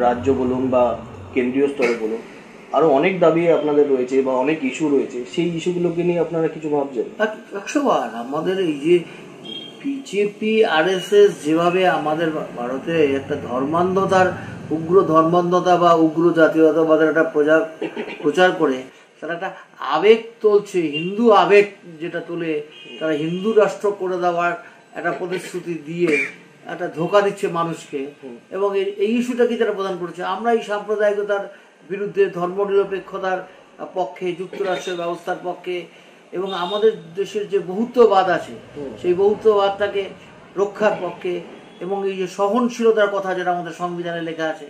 রাজ্য বলুন বা কেন্দ্রীয় স্তরে বলুন, আরো অনেক দাবি আপনাদের রয়েছে বা অনেক ইস্যু রয়েছে, সেই ইস্যুগুলোকে নিয়ে আপনারা কিছু ভাবছেন? 100বার আমাদের এই যে বিজেপি RSS যেভাবে আমাদের ভারতে একটা ধর্মান্ধতার উগ্র ধর্মান্ধতা বা উগ্র জাতীয়তাবাদের একটা প্রচার করে তারা একটা আবেগ তুলছে, হিন্দু আবেগ যেটা তুলে তারা হিন্দু রাষ্ট্র করে দেওয়ার একটা প্রতিশ্রুতি দিয়ে একটা ধোঁকা দিচ্ছে মানুষকে, এবং এই ইস্যুটাকে তারা প্রদান করছে। আমরা এই সাম্প্রদায়িকতার বিরুদ্ধে, ধর্মনিরপেক্ষতার পক্ষে, যুক্তরাষ্ট্রের ব্যবস্থার পক্ষে, এবং আমাদের দেশের যে বহুত্ববাদ আছে সেই বহুত্ববাদটাকে রক্ষার পক্ষে, এবং এই যে সহনশীলতার কথা যেটা আমাদের সংবিধানে লেখা আছে,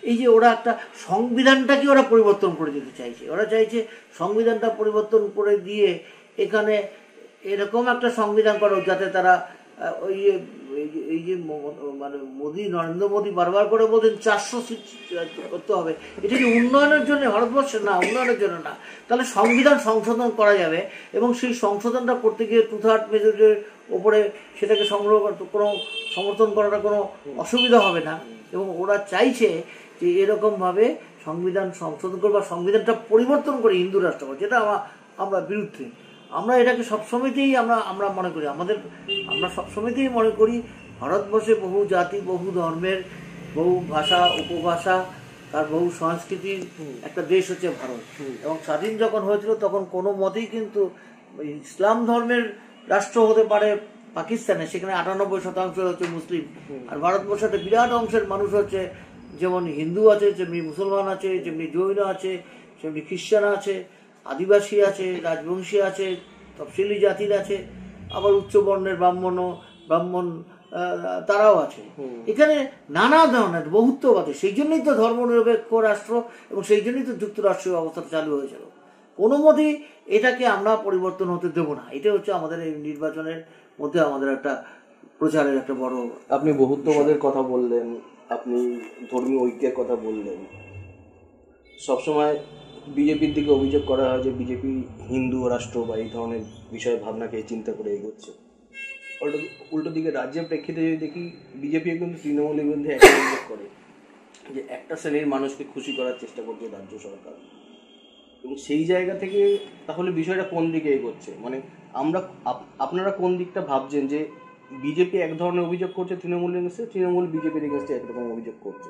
এই যে ওরা একটা সংবিধানটাকে ওরা পরিবর্তন করে দিতে চাইছে। ওরা চাইছে সংবিধানটা পরিবর্তন করে দিয়ে এখানে এরকম একটা সংবিধান করো যাতে তারা এই যে মানে নরেন্দ্র মোদী বারবার করে বলছেন 400 সিট করতে হবে, এটা কি উন্নয়নের জন্য ভারতবর্ষের? না, উন্নয়নের জন্য না। তাহলে সংবিধান সংশোধন করা যাবে, এবং সেই সংশোধনটা করতে গিয়ে 2/3 মেজরিটির ওপরে সেটাকে সংগ্রহ করতে কোনো সমর্থন করাটা কোনো অসুবিধা হবে না। এবং ওরা চাইছে যে এরকমভাবে সংবিধান সংশোধন করে বা সংবিধানটা পরিবর্তন করে হিন্দু রাষ্ট্র, যেটা আমরা বিরুদ্ধে। আমরা এটাকে সবসময়তেই আমরা মনে করি, আমরা সবসময়তেই মনে করি ভারতবর্ষে বহু জাতি, বহু ধর্মের, বহু ভাষা, উপভাষা, তার বহু সংস্কৃতির একটা দেশ হচ্ছে ভারত। এবং স্বাধীন যখন হয়েছিল তখন কোনো মতেই কিন্তু ইসলাম ধর্মের রাষ্ট্র হতে পারে পাকিস্তানে, সেখানে 98% হচ্ছে মুসলিম, আর ভারতবর্ষে একটা বিরাট অংশের মানুষ হচ্ছে, যেমন হিন্দু আছে, যেমনি মুসলমান আছে, যেমনি জৈন আছে, যেমনি খ্রিস্টান আছে, আদিবাসী আছে, রাজবংশী আছে, তফসিলি জাতির আছে, আবার উচ্চ বর্ণের ব্রাহ্মণ তারাও আছে। এখানে নানা ধরনের বহুত্ববাদ। সেই জন্যই তো ধর্মনিরপেক্ষ রাষ্ট্র, এবং সেই জন্যই তো যুক্তরাষ্ট্রীয় অবস্থা চালু হয়েছিল। কোনো মতেই এটাকে আমরা পরিবর্তন হতে দেব না। এটা হচ্ছে আমাদের এই নির্বাচনের মধ্যে আমাদের একটা প্রচারের একটা বড়। আপনি বহুত্ববাদের কথা বললেন, আপনি ধর্মীয় ঐক্যের কথা বললেন। সবসময় বিজেপির দিকে অভিযোগ করা হয় যে বিজেপি হিন্দু রাষ্ট্র বা এই ধরনের বিষয় ভাবনাকে চিন্তা করে এগোচ্ছে। উল্টো দিকে রাজ্যের প্রেক্ষিতে যদি দেখি, বিজেপিও কিন্তু তৃণমূলের বিরুদ্ধে একটা অভিযোগ করে যে একটা শ্রেণীর মানুষকে খুশি করার চেষ্টা করছে রাজ্য সরকার। এবং সেই জায়গা থেকে তাহলে বিষয়টা কোন দিকে এগোচ্ছে? মানে আপনারা কোন দিকটা ভাবছেন যে বিজেপি এক ধরনের অভিযোগ করছে তৃণমূলের এগেন্সে, তৃণমূল বিজেপির এগেন্সে একরকম অভিযোগ করছে,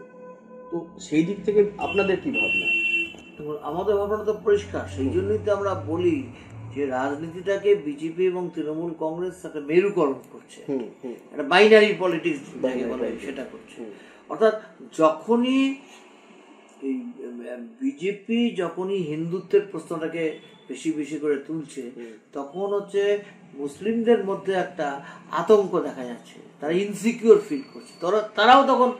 তো সেই দিক থেকে আপনাদের কি ভাবনা? আমাদের ভাবনা তো পরিষ্কার। সেই জন্যই তো আমরা বলি যে রাজনীতিটাকে বিজেপি এবং তৃণমূল কংগ্রেস একটা মেরুকরণ করছে, একটা বাইনারি পলিটিক্স সেটা করছে। অর্থাৎ যখনই এই বিজেপি যখনই হিন্দুত্বের প্রশ্নটাকে বেশি বেশি করে তুলছে, তখন হচ্ছে মুসলিমদের মধ্যে একটা আতঙ্ক দেখা যাচ্ছে, তারা ইনসিকিউর ফিল করছে, তারাও তখন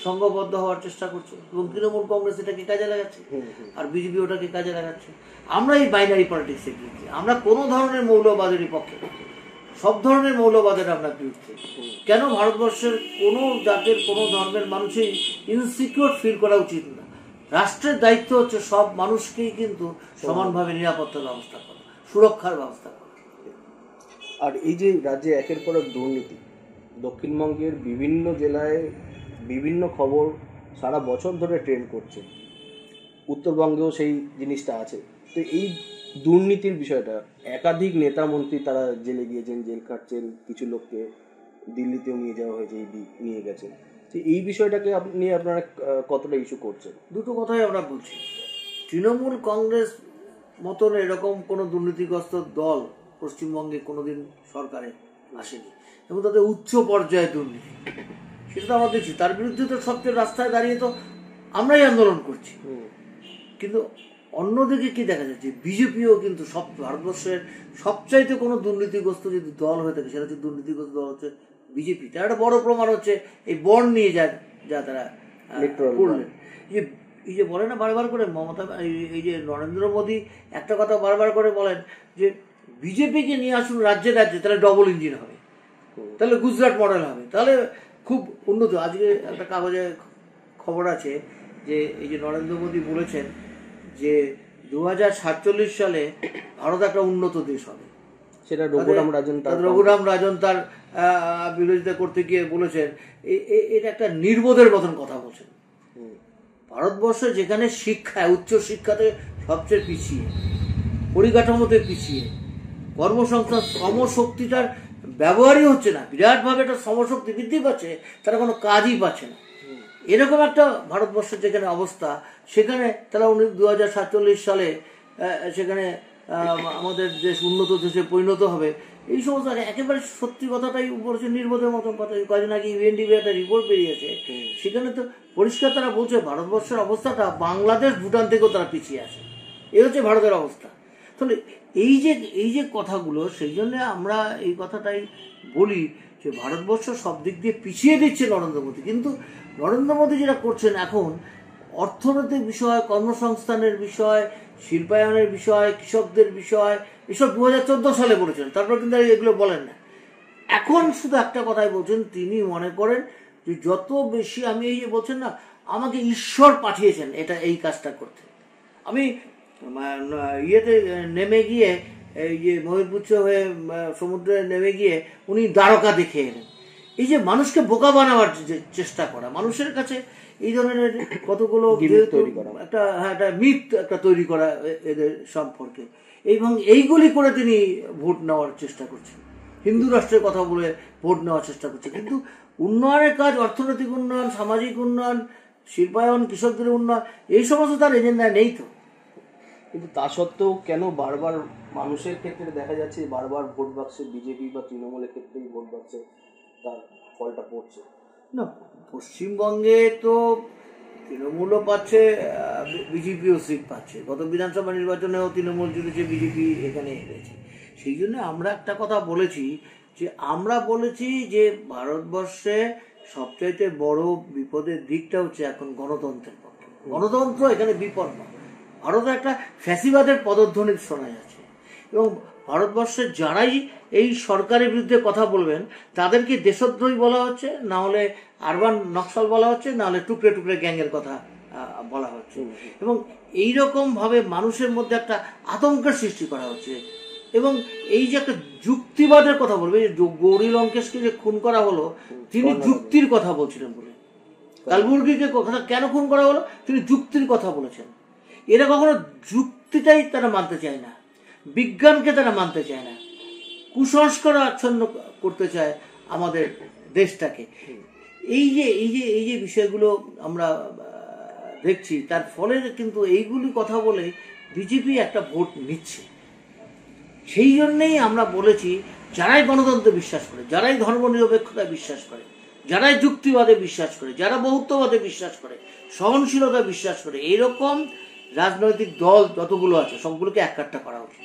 সংঘবদ্ধ হওয়ার চেষ্টা করছে, এবং তৃণমূল কংগ্রেস এটাকে কাজে লাগাচ্ছে, আর বিজেপি ওটাকে কাজে লাগাচ্ছে। আমরা এই বাইনারি পলিটিক্সের বিরুদ্ধে, আমরা কোনো ধরনের মৌলবাদের পক্ষে, সব ধরনের মৌলবাদের আমরা বিরুদ্ধে। কেন ভারতবর্ষের কোনো জাতের কোনো ধর্মের মানুষই ইনসিকিউর ফিল করা উচিত না। রাষ্ট্রের দায়িত্ব হচ্ছে সব মানুষকেই কিন্তু সমানভাবে নিরাপত্তার ব্যবস্থা করা, সুরক্ষার ব্যবস্থা করা। আর এই যে রাজ্যে একের পর এক দুর্নীতি, দক্ষিণবঙ্গের বিভিন্ন জেলায় বিভিন্ন খবর সারা বছর ধরে ট্রেন্ড করছে, উত্তরবঙ্গেও সেই জিনিসটা আছে। তো এই দুর্নীতির বিষয়টা, একাধিক নেতা মন্ত্রী তারা জেলে গিয়েছেন, জেল খাটছেন, কিছু লোককে দিল্লিতেও নিয়ে যাওয়া হয়েছে, নিয়ে গেছেন। তো এই বিষয়টাকে নিয়ে আপনারা কতটা ইস্যু করছেন? দুটো কথাই আমরা বলছি। তৃণমূল কংগ্রেস মতন এরকম কোনো দুর্নীতিগ্রস্ত দল পশ্চিমবঙ্গে কোনোদিন সরকারে আসেনি, এবং তাদের উচ্চ পর্যায়ে দুর্নীতি, সেটা তো আমরা দেখছি। তার বিরুদ্ধে তো সবচেয়ে রাস্তায় দাঁড়িয়ে তো আমরাই আন্দোলন করছি। কিন্তু অন্যদিকে কি দেখা যাচ্ছে, বিজেপিও কিন্তু ভারতবর্ষের সবচাইতে কোনো দুর্নীতিগ্রস্ত যদি দল হয়ে থাকে, সেটা হচ্ছে দুর্নীতিগ্রস্ত দল হচ্ছে বিজেপি। তার একটা বড় প্রমাণ হচ্ছে এই বন্ড নিয়ে যা তারা করলেন। এই যে বলে না বারবার করে মমতা, এই যে নরেন্দ্র মোদী একটা কথা বারবার করে বলেন যে বিজেপিকে নিয়ে আসুন রাজ্যে রাজ্যে, তাহলে ডবল ইঞ্জিন হবে, তাহলে গুজরাট মডেল হবে, তাহলে খুব উন্নত। আজকে একটা কাগজে খবর আছে যে এই যে নরেন্দ্র মোদী বলেছেন যে 2047 সালে ভারত একটা উন্নত দেশ হবে। সেটা রঘুরাম রাজন তার বিরোধিতা করতে গিয়ে বলেছেন, এটা একটা নির্বোধের মতন কথা বলছেন। ভারতবর্ষে যেখানে শিক্ষায়, উচ্চ শিক্ষাতে সবচেয়ে পিছিয়ে, পরিকাঠামোতে পিছিয়ে, কর্মসংস্থান শ্রমশক্তিটার ব্যবহারই হচ্ছে না, বিরাটভাবে একটা শ্রমশক্তি বৃদ্ধি পাচ্ছে, তারা কোনো কাজই পাচ্ছে না, এরকম একটা ভারতবর্ষের যেখানে অবস্থা, সেখানে তারা 2047 সালে সেখানে আমাদের দেশ উন্নত দেশে পরিণত হবে, এই সমস্ত একেবারে সত্যি কথাটাই বলছে, নির্বোধের মতন কথা। কয়েকদিন আগে ইউএনডিপি একটা রিপোর্ট বেরিয়েছে, সেখানে তো পরিষ্কার তারা বলছে ভারতবর্ষের অবস্থাটা বাংলাদেশ, ভুটান থেকেও তারা পিছিয়ে আছে। এই হচ্ছে ভারতের অবস্থা। তাহলে এই যে কথাগুলো, সেই জন্য আমরা এই কথাটাই বলি যে ভারতবর্ষ সব দিক দিয়ে পিছিয়ে দিচ্ছে নরেন্দ্র মোদী। কিন্তু নরেন্দ্র মোদী যেটা করছেন এখন, অর্থনৈতিক বিষয়, কর্মসংস্থানের বিষয়, শিল্পায়নের বিষয়, কৃষকদের বিষয়, এসব 2014 সালে বলেছেন, তারপর কিন্তু এগুলো বলেন না। এখন শুধু একটা কথাই বলছেন, তিনি মনে করেন যে যত বেশি, আমি এই যে বলছেন না, আমাকে ঈশ্বর পাঠিয়েছেন এটা এই কাজটা করতে। আমি ইয়েতে নেমে গিয়ে, এই যে ময়ূরপুচ্ছ হয়ে সমুদ্রে নেমে গিয়ে উনি দ্বারকা দেখে এলেন। এই যে মানুষকে বোকা বানাবার চেষ্টা করা, মানুষের কাছে এই ধরনের কতগুলো একটা মিথ একটা তৈরি করা এদের সম্পর্কে, এবং এইগুলি করে তিনি ভোট নেওয়ার চেষ্টা করছেন, হিন্দু রাষ্ট্রের কথা বলে ভোট নেওয়ার চেষ্টা করছে। কিন্তু উন্নয়নের কাজ, অর্থনৈতিক উন্নয়ন, সামাজিক উন্নয়ন, শিল্পায়ন, কৃষকদের উন্নয়ন, এই সমস্ত তার এজেন্ডায় নেই তো। কিন্তু তা সত্ত্বেও কেন বারবার মানুষের ক্ষেত্রে দেখা যাচ্ছে বারবার ভোট বাক্সে বিজেপি বা তৃণমূলের ক্ষেত্রেই ভোট বাক্সে তার ফলটা পড়ছে? না, পশ্চিমবঙ্গে তো তৃণমূলও পাচ্ছে, বিজেপিও সিট পাচ্ছে। গত বিধানসভা নির্বাচনেও তৃণমূল জিতেছে, বিজেপি এখানে এনেছে। সেই জন্য আমরা একটা কথা বলেছি, যে আমরা বলেছি যে ভারতবর্ষে সবচাইতে বড় বিপদের দিকটা হচ্ছে এখন গণতন্ত্রের পক্ষে। গণতন্ত্র এখানে বিপন্ন। ভারতে একটা ফ্যাসিবাদের পদধ্বনি শোনা যাচ্ছে, এবং ভারতবর্ষের যারাই এই সরকারের বিরুদ্ধে কথা বলবেন তাদেরকে দেশদ্রোহী বলা হচ্ছে, না হলে আরবান নকশাল বলা হচ্ছে, না হলে টুকরে টুকরে গ্যাংয়ের কথা বলা হচ্ছে, এবং এইরকম ভাবে মানুষের মধ্যে একটা আতঙ্কের সৃষ্টি করা হচ্ছে। এবং এই যে একটা যুক্তিবাদের কথা বলবে, গৌরী লঙ্কেশকে যে খুন করা হলো, তিনি যুক্তির কথা বলছিলেন বলে। কালবুর্গিকে কেন খুন করা হলো, তিনি যুক্তির কথা বলেছেন। এরা কখনো যুক্তিটাই তারা মানতে চায় না, বিজ্ঞানকে তারা মানতে চায় না, কুসংস্কার আচ্ছন্ন করতে চায় আমাদের দেশটাকে। এই যে বিষয়গুলো আমরা দেখছি, তার ফলে কিন্তু এইগুলি কথা বলে বিজেপি একটা ভোট নিচ্ছে। সেই জন্যেই আমরা বলেছি, যারাই গণতন্ত্রে বিশ্বাস করে, যারাই ধর্মনিরপেক্ষতায় বিশ্বাস করে, যারাই যুক্তিবাদে বিশ্বাস করে, যারা বহুত্ববাদে বিশ্বাস করে, সহনশীলতা বিশ্বাস করে, এইরকম রাজনৈতিক দল যতগুলো আছে সবগুলোকে এক কাট্টা করা উচিত।